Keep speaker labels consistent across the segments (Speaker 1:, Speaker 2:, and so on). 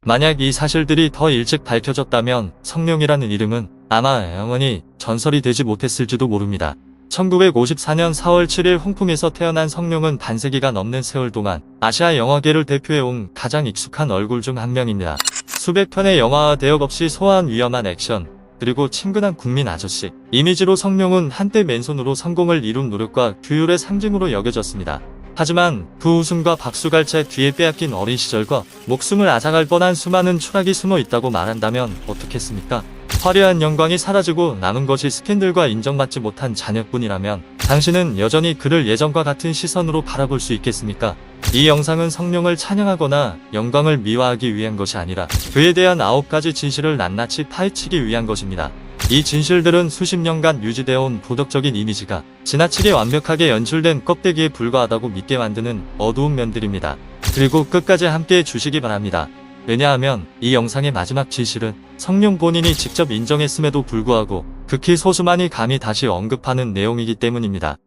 Speaker 1: 만약 이 사실들이 더 일찍 밝혀졌다면 성룡이라는 이름은 아마 영원히 전설이 되지 못했을지도 모릅니다. 1954년 4월 7일 홍콩에서 태어난 성룡은 반세기가 넘는 세월 동안 아시아 영화계를 대표해온 가장 익숙한 얼굴 중 한 명입니다. 수백 편의 영화와 대역 없이 소화한 위험한 액션, 그리고 친근한 국민 아저씨 이미지로 성룡은 한때 맨손으로 성공을 이룬 노력과 규율의 상징으로 여겨졌습니다. 하지만 그 웃음과 박수갈채 뒤에 빼앗긴 어린 시절과 목숨을 앗아갈 뻔한 수많은 추락이 숨어 있다고 말한다면 어떻겠습니까? 화려한 영광이 사라지고 남은 것이 스캔들과 인정받지 못한 자녀뿐이라면 당신은 여전히 그를 예전과 같은 시선으로 바라볼 수 있겠습니까? 이 영상은 성룡을 찬양하거나 영광을 미화하기 위한 것이 아니라 그에 대한 9가지 진실을 낱낱이 파헤치기 위한 것입니다. 이 진실들은 수십 년간 유지되어 온 도덕적인 이미지가 지나치게 완벽하게 연출된 껍데기에 불과하다고 믿게 만드는 어두운 면들입니다. 그리고 끝까지 함께해 주시기 바랍니다. 왜냐하면 이 영상의 마지막 진실은 성룡 본인이 직접 인정했음에도 불구하고 극히 소수만이 감히 다시 언급하는 내용이기 때문입니다.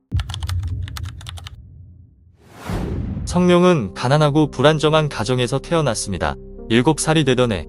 Speaker 1: 성룡은 가난하고 불안정한 가정에서 태어났습니다. 7살이 되던 해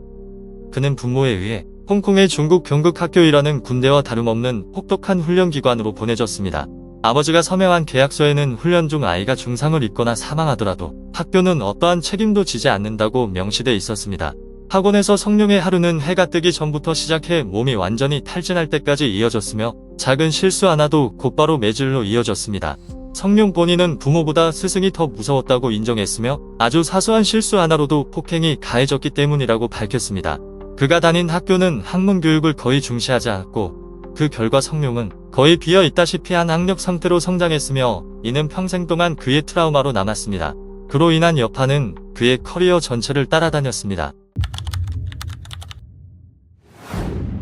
Speaker 1: 그는 부모에 의해 홍콩의 중국 경극학교이라는 군대와 다름없는 혹독한 훈련기관으로 보내졌습니다. 아버지가 서명한 계약서에는 훈련 중 아이가 중상을 입거나 사망하더라도 학교는 어떠한 책임도 지지 않는다고 명시돼 있었습니다. 학원에서 성룡의 하루는 해가 뜨기 전부터 시작해 몸이 완전히 탈진할 때까지 이어졌으며 작은 실수 하나도 곧바로 매질로 이어졌습니다. 성룡 본인은 부모보다 스승이 더 무서웠다고 인정했으며 아주 사소한 실수 하나로도 폭행이 가해졌기 때문이라고 밝혔습니다. 그가 다닌 학교는 학문 교육을 거의 중시하지 않았고 그 결과 성룡은 거의 비어있다시피 한 학력 상태로 성장했으며 이는 평생 동안 그의 트라우마로 남았습니다. 그로 인한 여파는 그의 커리어 전체를 따라다녔습니다.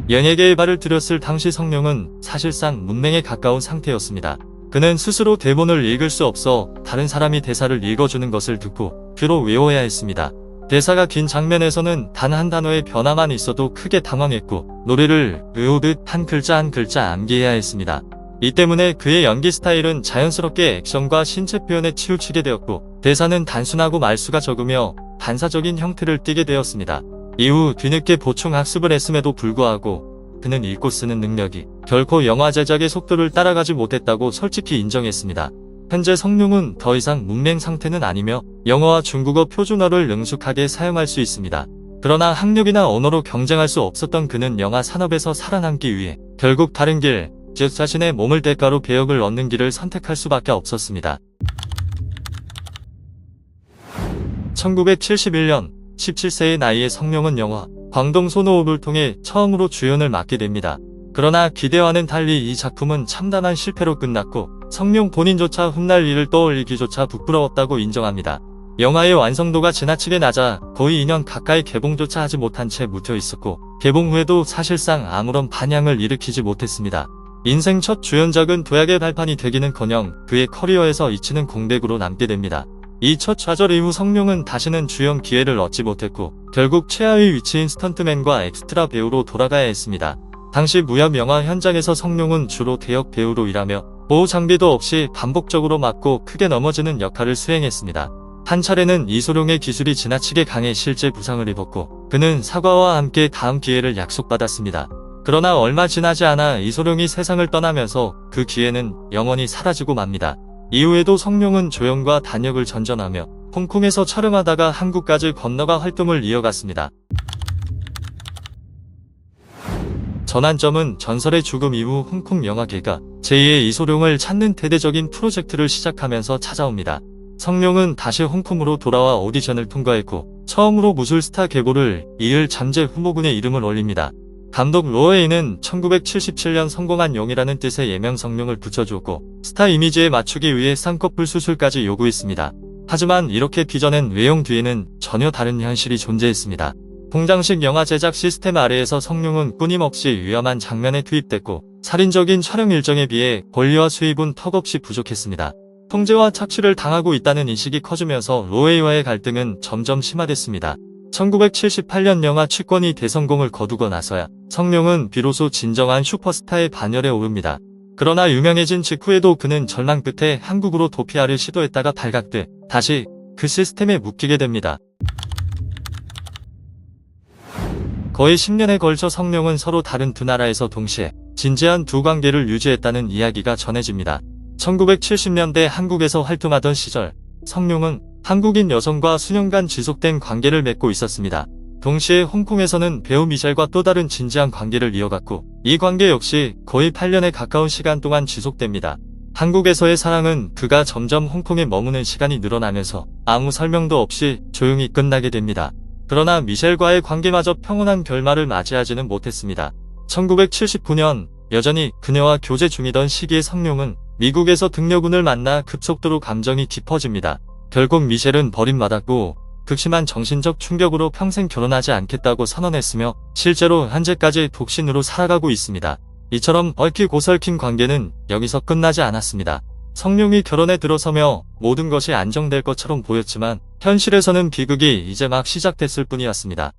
Speaker 1: 연예계에 발을 들였을 당시 성룡은 사실상 문맹에 가까운 상태였습니다. 그는 스스로 대본을 읽을 수 없어 다른 사람이 대사를 읽어주는 것을 듣고 귀로 외워야 했습니다. 대사가 긴 장면에서는 단 한 단어의 변화만 있어도 크게 당황했고 노래를 외우듯 한 글자 한 글자 암기해야 했습니다. 이 때문에 그의 연기 스타일은 자연스럽게 액션과 신체 표현에 치우치게 되었고 대사는 단순하고 말수가 적으며 반사적인 형태를 띠게 되었습니다. 이후 뒤늦게 보충 학습을 했음에도 불구하고 그는 읽고 쓰는 능력이 결코 영화 제작의 속도를 따라가지 못했다고 솔직히 인정했습니다. 현재 성룡은 더 이상 문맹 상태는 아니며 영어와 중국어 표준어를 능숙하게 사용할 수 있습니다. 그러나 학력이나 언어로 경쟁할 수 없었던 그는 영화 산업에서 살아남기 위해 결국 다른 길, 즉 자신의 몸을 대가로 배역을 얻는 길을 선택할 수밖에 없었습니다. 1971년 17세의 나이에 성룡은 영화 광동 소노읍을 통해 처음으로 주연을 맡게 됩니다. 그러나 기대와는 달리 이 작품은 참담한 실패로 끝났고 성룡 본인조차 훗날 일을 떠올리기조차 부끄러웠다고 인정합니다. 영화의 완성도가 지나치게 낮아 거의 2년 가까이 개봉조차 하지 못한 채 묻혀 있었고 개봉 후에도 사실상 아무런 반향을 일으키지 못했습니다. 인생 첫 주연작은 도약의 발판이 되기는커녕 그의 커리어에서 잊히는 공백으로 남게 됩니다. 이 첫 좌절 이후 성룡은 다시는 주연 기회를 얻지 못했고 결국 최하위 위치인 스턴트맨과 엑스트라 배우로 돌아가야 했습니다. 당시 무협 영화 현장에서 성룡은 주로 대역 배우로 일하며 보호 장비도 없이 반복적으로 맞고 크게 넘어지는 역할을 수행했습니다. 한 차례는 이소룡의 기술이 지나치게 강해 실제 부상을 입었고 그는 사과와 함께 다음 기회를 약속받았습니다. 그러나 얼마 지나지 않아 이소룡이 세상을 떠나면서 그 기회는 영원히 사라지고 맙니다. 이후에도 성룡은 조연과 단역을 전전하며 홍콩에서 촬영하다가 한국까지 건너가 활동을 이어갔습니다. 전환점은 전설의 죽음 이후 홍콩 영화계가 제2의 이소룡을 찾는 대대적인 프로젝트를 시작하면서 찾아옵니다. 성룡은 다시 홍콩으로 돌아와 오디션을 통과했고 처음으로 무술스타 계보를 이을 잠재 후보군에 이름을 올립니다. 감독 로에이는 1977년 성공한 용이라는 뜻의 예명 성룡을 붙여주었고 스타 이미지에 맞추기 위해 쌍꺼풀 수술까지 요구했습니다. 하지만 이렇게 빚어낸 외형 뒤에는 전혀 다른 현실이 존재했습니다. 공장식 영화 제작 시스템 아래에서 성룡은 끊임없이 위험한 장면에 투입됐고 살인적인 촬영 일정에 비해 권리와 수입은 턱없이 부족했습니다. 통제와 착취를 당하고 있다는 인식이 커지면서 로에이와의 갈등은 점점 심화됐습니다. 1978년 영화 취권이 대성공을 거두고 나서야 성룡은 비로소 진정한 슈퍼스타의 반열에 오릅니다. 그러나 유명해진 직후에도 그는 절망 끝에 한국으로 도피하를 시도했다가 발각돼 다시 그 시스템에 묶이게 됩니다. 거의 10년에 걸쳐 성룡은 서로 다른 두 나라에서 동시에 진지한 두 관계를 유지했다는 이야기가 전해집니다. 1970년대 한국에서 활동하던 시절 성룡은 한국인 여성과 수년간 지속된 관계를 맺고 있었습니다. 동시에 홍콩에서는 배우 미셸과 또 다른 진지한 관계를 이어갔고 이 관계 역시 거의 8년에 가까운 시간 동안 지속됩니다. 한국에서의 사랑은 그가 점점 홍콩에 머무는 시간이 늘어나면서 아무 설명도 없이 조용히 끝나게 됩니다. 그러나 미셸과의 관계마저 평온한 결말을 맞이하지는 못했습니다. 1979년 여전히 그녀와 교제 중이던 시기에 성룡은 미국에서 등려군을 만나 급속도로 감정이 깊어집니다. 결국 미셸은 버림받았고 극심한 정신적 충격으로 평생 결혼하지 않겠다고 선언했으며 실제로 현재까지 독신으로 살아가고 있습니다. 이처럼 얽히고 설킨 관계는 여기서 끝나지 않았습니다. 성룡이 결혼에 들어서며 모든 것이 안정될 것처럼 보였지만 현실에서는 비극이 이제 막 시작됐을 뿐이었습니다.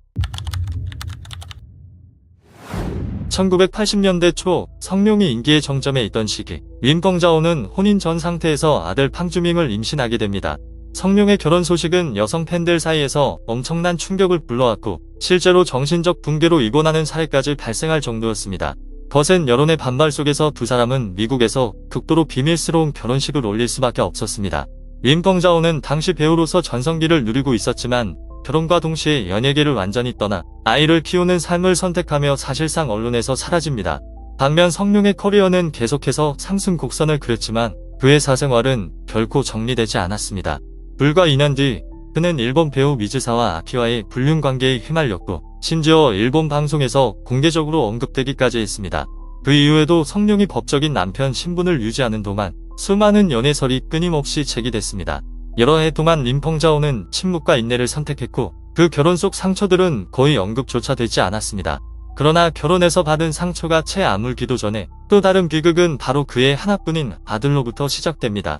Speaker 1: 1980년대 초 성룡이 인기의 정점에 있던 시기 림펑자오는 혼인 전 상태에서 아들 팡주밍을 임신하게 됩니다. 성룡의 결혼 소식은 여성 팬들 사이에서 엄청난 충격을 불러왔고 실제로 정신적 붕괴로 입원하는 사례까지 발생할 정도였습니다. 거센 여론의 반발 속에서 두 사람은 미국에서 극도로 비밀스러운 결혼식을 올릴 수밖에 없었습니다. 림펑자오는 당시 배우로서 전성기를 누리고 있었지만 결혼과 동시에 연예계를 완전히 떠나 아이를 키우는 삶을 선택하며 사실상 언론에서 사라집니다. 반면 성룡의 커리어는 계속해서 상승 곡선을 그렸지만 그의 사생활은 결코 정리되지 않았습니다. 불과 2년 뒤 그는 일본 배우 미즈사와 아키와의 불륜 관계에 휘말렸고 심지어 일본 방송에서 공개적으로 언급되기까지 했습니다. 그 이후에도 성룡이 법적인 남편 신분을 유지하는 동안 수많은 연애설이 끊임없이 제기됐습니다. 여러 해 동안 림펑자오는 침묵과 인내를 선택했고 그 결혼 속 상처들은 거의 언급조차 되지 않았습니다. 그러나 결혼에서 받은 상처가 채 아물기도 전에 또 다른 비극은 바로 그의 하나뿐인 아들로부터 시작됩니다.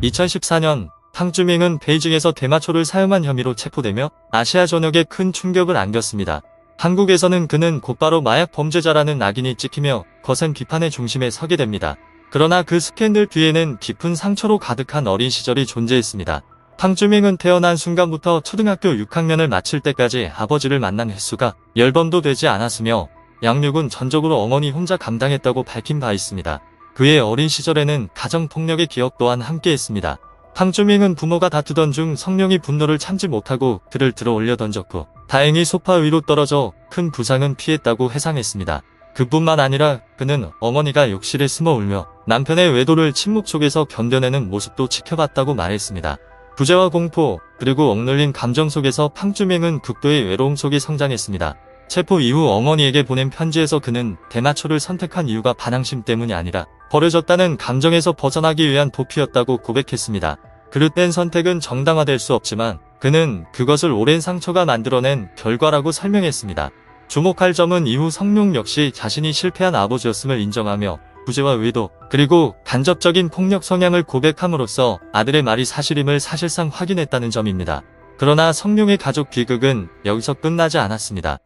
Speaker 1: 2014년 팡주밍은 베이징에서 대마초를 사용한 혐의로 체포되며 아시아 전역에 큰 충격을 안겼습니다. 한국에서는 그는 곧바로 마약 범죄자라는 낙인이 찍히며 거센 비판의 중심에 서게 됩니다. 그러나 그 스캔들 뒤에는 깊은 상처로 가득한 어린 시절이 존재했습니다. 팡주밍은 태어난 순간부터 초등학교 6학년을 마칠 때까지 아버지를 만난 횟수가 10번도 되지 않았으며 양육은 전적으로 어머니 혼자 감당했다고 밝힌 바 있습니다. 그의 어린 시절에는 가정폭력의 기억 또한 함께했습니다. 팡주밍은 부모가 다투던 중 성룡이 분노를 참지 못하고 그를 들어 올려 던졌고 다행히 소파 위로 떨어져 큰 부상은 피했다고 회상했습니다. 그뿐만 아니라 그는 어머니가 욕실에 숨어 울며 남편의 외도를 침묵 속에서 견뎌내는 모습도 지켜봤다고 말했습니다. 부재와 공포 그리고 억눌린 감정 속에서 팡주밍은 극도의 외로움 속에 성장했습니다. 체포 이후 어머니에게 보낸 편지에서 그는 대마초를 선택한 이유가 반항심 때문이 아니라 버려졌다는 감정에서 벗어나기 위한 도피였다고 고백했습니다. 그릇된 선택은 정당화될 수 없지만 그는 그것을 오랜 상처가 만들어낸 결과라고 설명했습니다. 주목할 점은 이후 성룡 역시 자신이 실패한 아버지였음을 인정하며 부재와 외도 그리고 간접적인 폭력 성향을 고백함으로써 아들의 말이 사실임을 사실상 확인했다는 점입니다. 그러나 성룡의 가족 비극은 여기서 끝나지 않았습니다.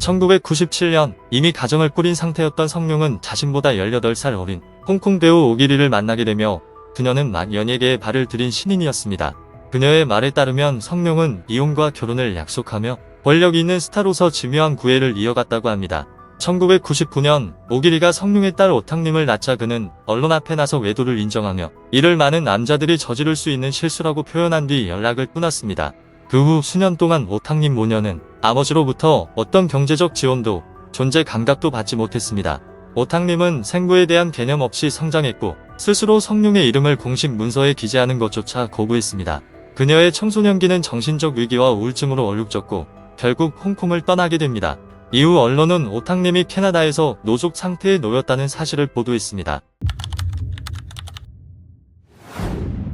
Speaker 1: 1997년 이미 가정을 꾸린 상태였던 성룡은 자신보다 18살 어린 홍콩 배우 오기리를 만나게 되며 그녀는 막 연예계에 발을 들인 신인이었습니다. 그녀의 말에 따르면 성룡은 이혼과 결혼을 약속하며 권력 있는 스타로서 지묘한 구애를 이어갔다고 합니다. 1999년 오기리가 성룡의 딸 오탕님을 낳자 그는 언론 앞에 나서 외도를 인정하며 이를 많은 남자들이 저지를 수 있는 실수라고 표현한 뒤 연락을 끊었습니다. 그 후 수년 동안 오탕님 모녀는 아버지로부터 어떤 경제적 지원도 존재 감각도 받지 못했습니다. 오탕님은 생부에 대한 개념 없이 성장했고 스스로 성룡의 이름을 공식 문서에 기재하는 것조차 거부했습니다. 그녀의 청소년기는 정신적 위기와 우울증으로 얼룩졌고 결국 홍콩을 떠나게 됩니다. 이후 언론은 오탕님이 캐나다에서 노숙 상태에 놓였다는 사실을 보도했습니다.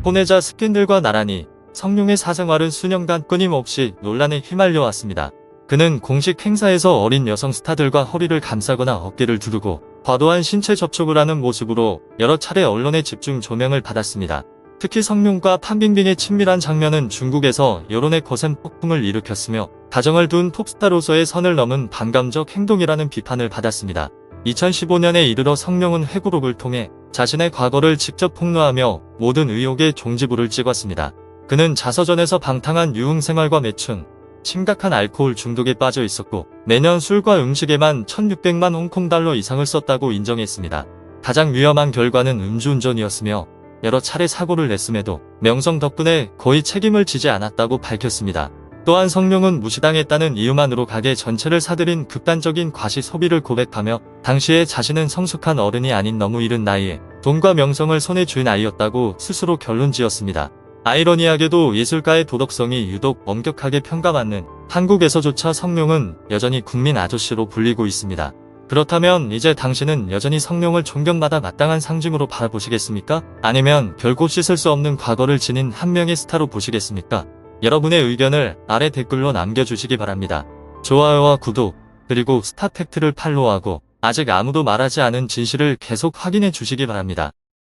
Speaker 1: 혼외자 스캔들과 나란히 성룡의 사생활은 수년간 끊임없이 논란에 휘말려 왔습니다. 그는 공식 행사에서 어린 여성 스타들과 허리를 감싸거나 어깨를 두르고 과도한 신체 접촉을 하는 모습으로 여러 차례 언론의 집중 조명을 받았습니다. 특히 성룡과 판빙빙의 친밀한 장면은 중국에서 여론의 거센 폭풍을 일으켰으며 가정을 둔 톱스타로서의 선을 넘은 반감적 행동이라는 비판을 받았습니다. 2015년에 이르러 성룡은 회고록을 통해 자신의 과거를 직접 폭로하며 모든 의혹에 종지부를 찍었습니다. 그는 자서전에서 방탕한 유흥생활과 매춘, 심각한 알코올 중독에 빠져 있었고 매년 술과 음식에만 1600만 홍콩달러 이상을 썼다고 인정했습니다. 가장 위험한 결과는 음주운전이었으며 여러 차례 사고를 냈음에도 명성 덕분에 거의 책임을 지지 않았다고 밝혔습니다. 또한 성룡은 무시당했다는 이유만으로 가게 전체를 사들인 극단적인 과시 소비를 고백하며 당시에 자신은 성숙한 어른이 아닌 너무 이른 나이에 돈과 명성을 손에 쥔 아이였다고 스스로 결론지었습니다. 아이러니하게도 예술가의 도덕성이 유독 엄격하게 평가받는 한국에서조차 성룡은 여전히 국민 아저씨로 불리고 있습니다. 그렇다면 이제 당신은 여전히 성룡을 존경받아 마땅한 상징으로 바라보시겠습니까? 아니면 결코 씻을 수 없는 과거를 지닌 한 명의 스타로 보시겠습니까? 여러분의 의견을 아래 댓글로 남겨주시기 바랍니다. 좋아요와 구독, 그리고 스타팩트를 팔로우하고 아직 아무도 말하지 않은 진실을 계속 확인해 주시기 바랍니다.